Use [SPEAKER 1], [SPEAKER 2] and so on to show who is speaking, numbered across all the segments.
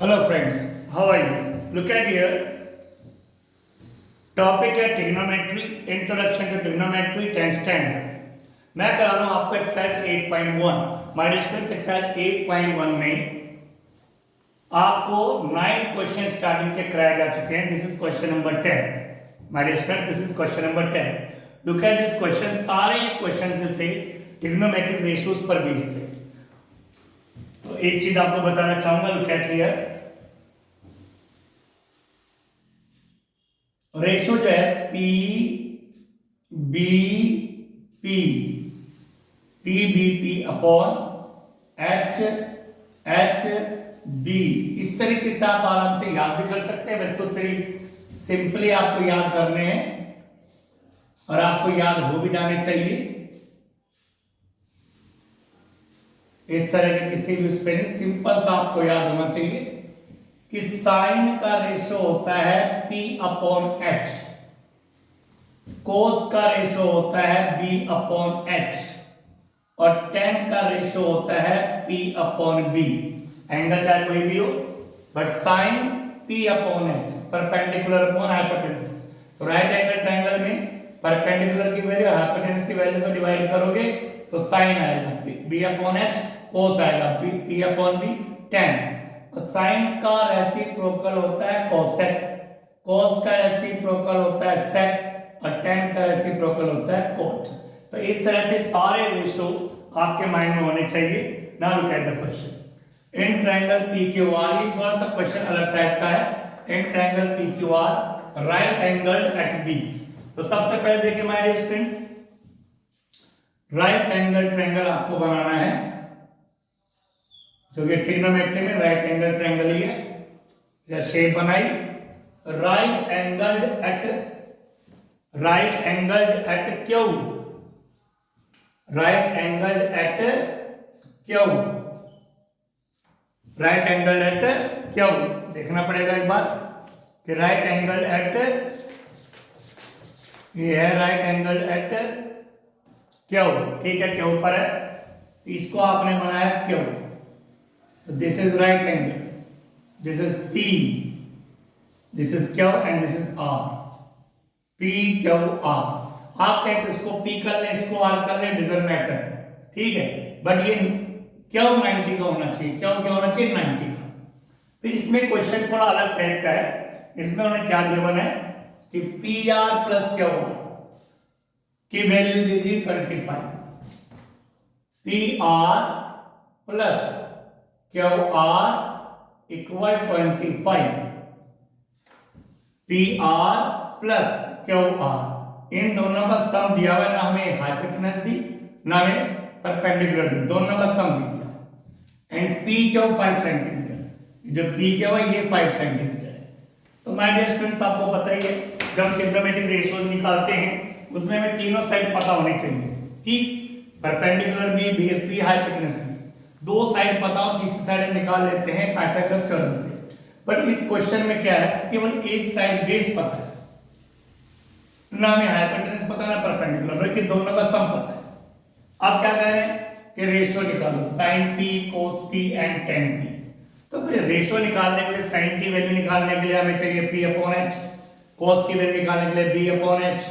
[SPEAKER 1] Hello friends, how are you? Look at here. Topic है trigonometry, introduction to trigonometry 10th standard. मैं करा रहा हूं आपको exercise 8.1। My dear students, exercise 8.1 में आपको 9 क्वेश्चन स्टार्टिंग के कराए जा चुके हैं। This is question number 10। My dear student, this is question number 10। Look at this question. सारे क्वेश्चन जो थे ट्रिग्नोमेट्रिक रेशियोज पर बेस्ड थे। तो एक चीज आपको बताना चाहूंगा, लुक एट हियर। रेशो जो है P B P upon H H B, इस तरीके से आप आराम से याद भी कर सकते हैं। वैसे तो सिर्फ सिंपली आपको याद करने हैं और आपको याद हो भी जाने चाहिए। इस तरह के किसी भी उस पे नहीं, सिंपल सा आपको याद होना चाहिए कि साइन का रेशो होता है P अपॉन एच, कोस का रेशो होता है B अपॉन एच और tan का रेशो होता है P अपॉन B। एंगल चाहे कोई भी हो, but sine P upon H perpendicular upon hypotenuse. तो राइट एंगल ट्रायंगल में परपेंडिकुलर की वैल्यू हाइपोटेनस की वैल्यू को डिवाइड करोगे तो साइन आएगा B अपॉन एच, कोस आएगा P upon B, tan। Sine का रेसिप्रोकल होता है कोसेक, कोस का रेसिप्रोकल होता है सेक और tan का रेसिप्रोकल होता है कोट। तो इस तरह से सारे रेशो आपके माइंड में होने चाहिए। Now look at the question. In triangle PQR, ये थोड़ा सा क्वेश्चन अलग टाइप का है। In triangle PQR right angled at B। तो सबसे पहले देखिए my dear students, right angle triangle आपको बनाना है, जो कि ट्रिग्नोमेट्री में राइट एंगल ट्रायंगल ही है। जैसे शेप बनाई, right angled at Q, right angled at Q, right angle at Q. देखना पड़ेगा एक बार कि राइट एंगल एट, ये है राइट एंगल एट क्यू, ठीक है, क्यू पर है, इसको आपने बनाया Q. So this is right angle, this is P, this is Q and this is R, P Q R। आप चाहे तो इसको P कर ले, इसको R कर ले, डजंट मैटर, ठीक है। बट ये Q 90 का होना चाहिए, Q क्या होना चाहिए 90 का। फिर इसमें क्वेश्चन थोड़ा अलग टाइप का है। इसमें उन्होंने क्या गिवन है कि PR प्लस QR की वैल्यू दे दी 25, PR plus QR equal 25, PR plus QR, इन दोनों का सम दिया हुआ है। ना हमें हाइपोटेनस दी ना हमें परपेंडिकुलर दी, दोनों का सम दे दिया। एंड PQ 5 सेंटीमीटर, जो PQ है ये 5 सेंटीमीटर है। तो माय डियर स्टूडेंट्स, आपको पता ही है जब ट्रिग्नोमेट्रिक रेशियोज निकालते हैं उसमें हमें तीनों साइड पता होनी चाहिए, ठीक। परपेंडिकुलर भी, बेस भी, हाइपोटेनस भी, दो साइड पता हो, तीसरी साइड हम निकाल लेते हैं पाइथागोरस थ्योरम से। बट इस क्वेश्चन में क्या है, केवल एक साइड बेस पता है, ना हमें हाइपोटेनस पता ना परपेंडिकुलर, बल्कि दोनों का सम पता है। अब क्या कह रहे हैं कि रेशियो निकालो, sin P cos P and tan P। तो फिर रेशियो निकालने के लिए, साइन की वैल्यू निकालने के लिए हमें चाहिए P अपॉन H, cos की वैल्यू निकालने के लिए B अपॉन H,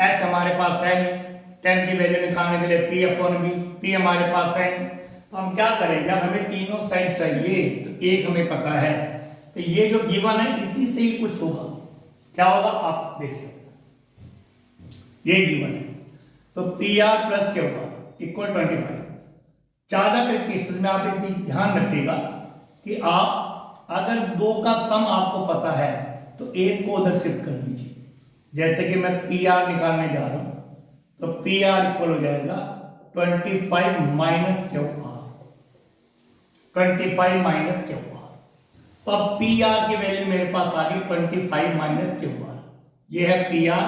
[SPEAKER 1] H हमारे पास है नहीं, tan की वैल्यू निकालने के लिए P अपॉन B, P हमारे पास है नहीं। तो हम क्या करेंगे, अब हमें तीनों साइड चाहिए, तो एक हमें पता है, तो ये जो गिवन है इसी से ही कुछ होगा। क्या होगा आप देखिए, ये गिवन है, तो PR प्लस क्या होगा इक्वल 25। ज्यादातर केसेस में आप एक ध्यान रखिएगा कि आप अगर दो का सम आपको पता है तो एक को उधर शिफ्ट कर दीजिए। जैसे कि मैं PR निकालने जा रहा हूं, तो PR इक्वल हो जाएगा 25 माइनस QR, 25 माइनस QR। तो अब PR की वैल्यू मेरे पास आ गई 25 माइनस QR, ये है PR,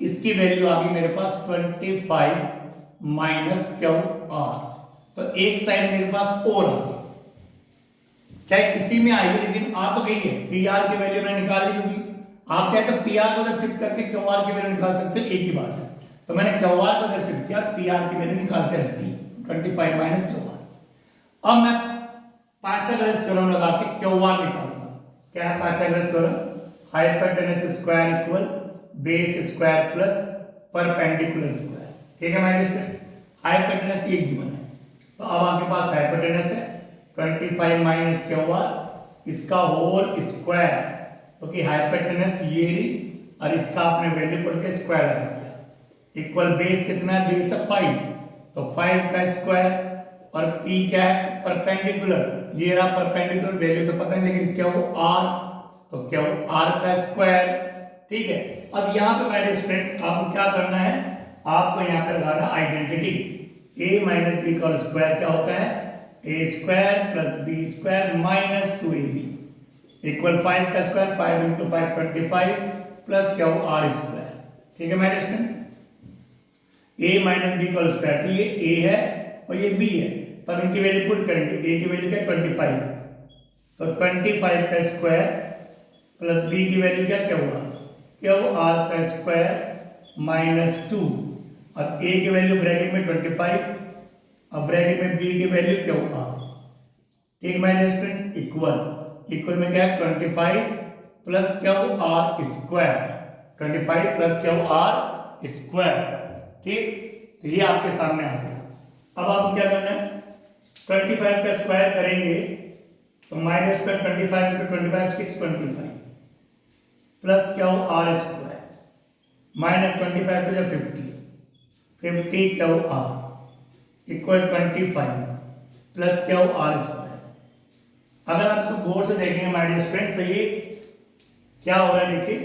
[SPEAKER 1] इसकी वैल्यू आ गई मेरे पास 25 माइनस QR। तो एक साइड मेरे पास और आ गई, चाहे किसी में आई हो लेकिन आ तो गई है। PR की वैल्यू मैंने निकाल ली, क्योंकि आप चाहे तो PR को उधर शिफ्ट करके QR की वैल्यू निकाल सकते हो, एक ही बात है। तो मैंने QR को उधर शिफ्ट किया, PR की वैल्यू निकाल के रख दी 25 माइनस QR। अब मैं पाइथागोरस थ्योरम लगा के QR निकालूंगा। क्या है Pythagoras theorem? Hypotenuse square equal base square plus perpendicular square. ठीक है माय स्टूडेंट्स, हाइपोटेनस ये गिवन है। तो अब आपके पास हाइपोटेनस है 25 माइनस क्या हुआ इसका होल स्क्वायर, क्योंकि हाइपोटेनस ये रही और इसका आपने वैल्यू पढ़ के स्क्वायर लगा दिया। इक्वल बेस कितना है? बेस है 5, तो 5 का स्क्वायर और p क्या है? परपेंडिकुलर, ये रहा परपेंडिकुलर, वैल्यू तो पता नहीं लेकिन क्या हो r, तो क्या हो r का स्क्वायर। ठीक है, अब यहाँ पे मेरे स्टूडेंट्स आपको क्या करना है? आपको यहाँ पे लगाना आइडेंटिटी a माइनस बी का स्क्वायर क्या होता है? a square plus B square minus 2ab equal 5 का स्क्वायर 5 इंटू 5 25 प्लस क्या हो r स्क्वायर। ठीक है मेरे स्टूडेंट्स, a माइनस बी का स्क्वायर, तो ये a है और ये b है, तब इनकी वैल्यू पुट करेंगे। a की वैल्यू क्या 25, तो 25 का स्क्वायर प्लस b की वैल्यू क्या हुआ? क्या वो r का स्क्वायर माइनस 2 और a की वैल्यू ब्रैकेट में 25 और ब्रैकेट में b की वैल्यू क्या होगा? ठीक माय स्टूडेंट्स, इक्वल में क्या है 25 प्लस क्या हो r स्क्वायर, 25 प्लस क्या हो r स्क्वायर। ठीक, तो ये आपके सामने आ गया। अब आपको क्या करना है? 25 का स्क्वायर करेंगे तो माइनस स्क्वायर 25 इंटू 25 625 प्लस क्या हो r स्क्वायर माइनस 25 तो जब 50 क्या हो r इक्वल 25 प्लस क्या हो r स्क्वायर। अगर आप इसको गौर से देखेंगे माय डियर स्टूडेंट्स, ये क्या हो रहा है? देखिए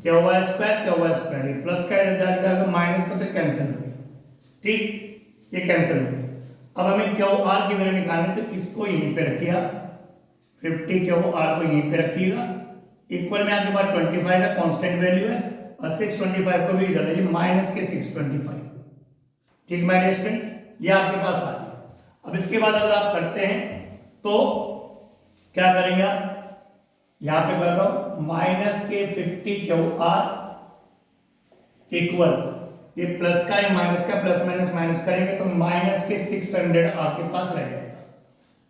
[SPEAKER 1] क्या हुआ स्क्वायर, क्या हुआ स्क्वायर, प्लस का इधर जाएगा माइनस को तो कैंसिल हो गया। ठीक, ये कैंसिल हो गया। अब हमें क्या हो r की वैल्यू निकालनी, तो इसको यहीं पे रखिए आप, 50 क्या हो r को यहीं पे रखिएगा। इक्वल में आपके पास 25 है, कांस्टेंट वैल्यू है, और 625 को भी इधर लीजिए माइनस के 625। ठीक माय डियर स्टूडेंट्स, ये आपके पास आ गया। अब इसके बाद अगर आप करते हैं तो क्या करेंगे आप? यहां पे कर रहा हूं माइनस के 50 क्यू आर इक्वल, ये प्लस का है माइनस का, प्लस माइनस माइनस करेंगे तो माइनस के 600 आपके पास रह जाएगा।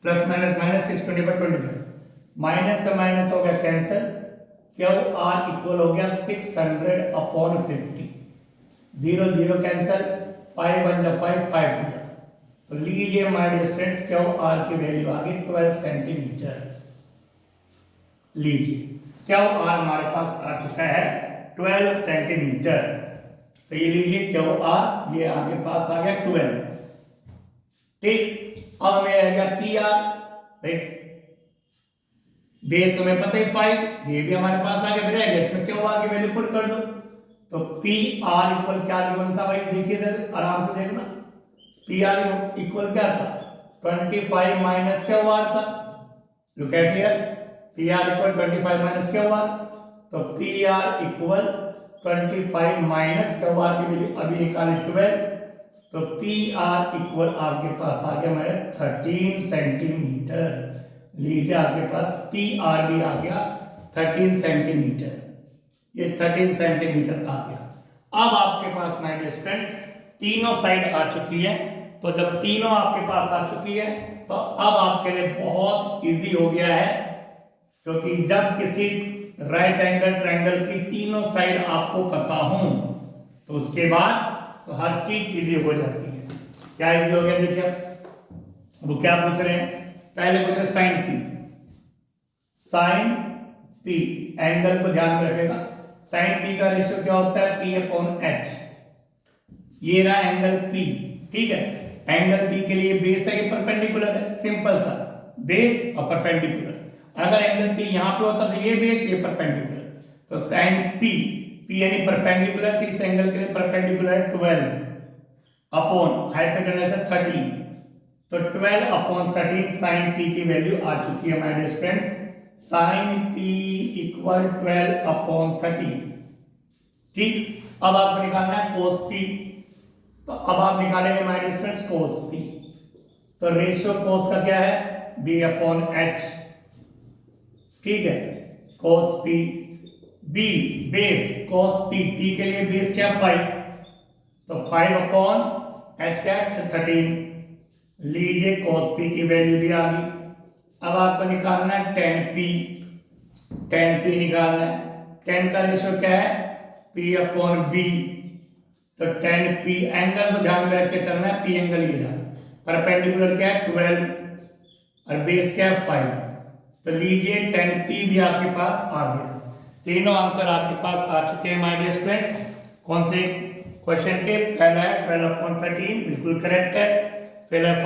[SPEAKER 1] प्लस माइनस माइनस 625 25, माइनस से माइनस हो गया कैंसिल, क्या वो आर इक्वल हो गया 600 अपॉन 50, 0 0 कैंसिल, 5 1 जा 5 5 2 जा, तो लीजिए माय डियर स्टूडेंट्स क्या वो आर की वैल्यू आ गई 12 सेंटीमीटर। लीजिए क्या वो आर हमारे पास आ चुका है 12 सेंटीमीटर। तो ये लीजिए क्या वो आर, ये आपके पास आ गया 12। ठीक, अब हमें रह गया पी आर, बेस तो हमें पता ही 5, ये भी हमारे पास आ गया, फिर रहेगा इसमें क्या हुआ कि वैल्यू पुट कर दो। तो पी आर इक्वल क्या गिवन था भाई? देखिए इधर आराम से देखना, पी आर इक्वल क्या था? 25 माइनस क्या हुआ था? Look at here, P R equal 25 minus क्या हुआ? तो पी आर इक्वल 25 माइनस क्या हुआ की वैल्यू अभी निकाली 12, तो पी आर इक्वल आपके पास आ गया मेरे 13 सेंटीमीटर। लीजिए आपके पास पी आर भी आ गया 13 सेंटीमीटर, ये 13 सेंटीमीटर आ गया। अब आपके पास माय डियर स्टूडेंट्स तीनों साइड आ चुकी है, तो जब तीनों आपके पास आ चुकी है तो अब आपके लिए बहुत इजी हो गया है, क्योंकि जब किसी राइट एंगल ट्रायंगल की तीनों साइड आपको पता हो तो उसके बाद तो हर चीज इजी हो जाती है। क्या इजी हो गया? देखिए वो क्या पूछ रहे हैं, पहले पूछ रहे sine P, sine P angle को ध्यान में रखेगा, साइन पी का रेशियो क्या होता है? P upon H. ये रहा एंगल पी, ठीक है, एंगल पी के लिए बेस है, ये परपेंडिकुलर है, सिंपल सा बेस और परपेंडिकुलर। अगर एंगल पी यहां पे होता तो ये बेस ये परपेंडिकुलर, तो साइन पी, पी यानी परपेंडिकुलर, तो इस एंगल के लिए परपेंडिकुलर है 12 अपॉन हाइपोटेनस है 13, तो 12 अपॉन 13 साइन पी की वैल्यू आ चुकी है my dear friends, sine P equal 12 upon 13। ठीक, अब आपको निकालना है कोस पी, तो अब आप निकालेंगे my dear friends cos P, तो रेशियो कोस का क्या है? B upon H. ठीक है, cos P, B base cos P, P के लिए बेस क्या 5, तो 5 अपॉन एच क्या 13। लीजिए कोस पी की वैल्यू भी आ गई। अब आपको निकालना है 10 पी, tan p निकालना है। tan का रेशियो क्या है, p अपॉन b। तो tan p एंगल को ध्यान में रख के चलना है, p एंगल ये रहा। परपेंडिकुलर क्या है 12 और बेस क्या है 5। तो लीजिए tan p भी आपके पास आ गया। तीनों आंसर आपके पास आ चुके हैं माय डियर स्टूडेंट्स। कौन से क्वेश्चन के, पहला है 12/13 बिल्कुल करेक्ट है। पहला है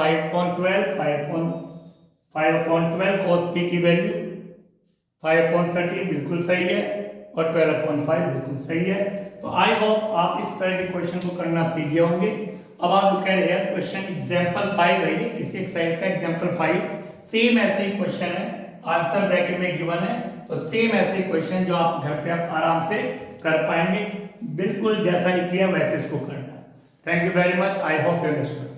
[SPEAKER 1] 5/12 cos p की वैल्यू 5/13 बिल्कुल सही है और 12/5 बिल्कुल सही है। तो आई होप आप इस तरह के क्वेश्चन को करना सीख गए होंगे। अब आप look at here question example 5 है ये, इसी एक्सरसाइज का एग्जांपल 5। सेम ऐसे ही क्वेश्चन है, आंसर ब्रैकेट में गिवन है। तो सेम ऐसे क्वेश्चन जो आप घर पे आप आराम से कर पाएंगे, बिल्कुल जैसा ही किया वैसे इसको करना। Thank you very much, I hope you understood.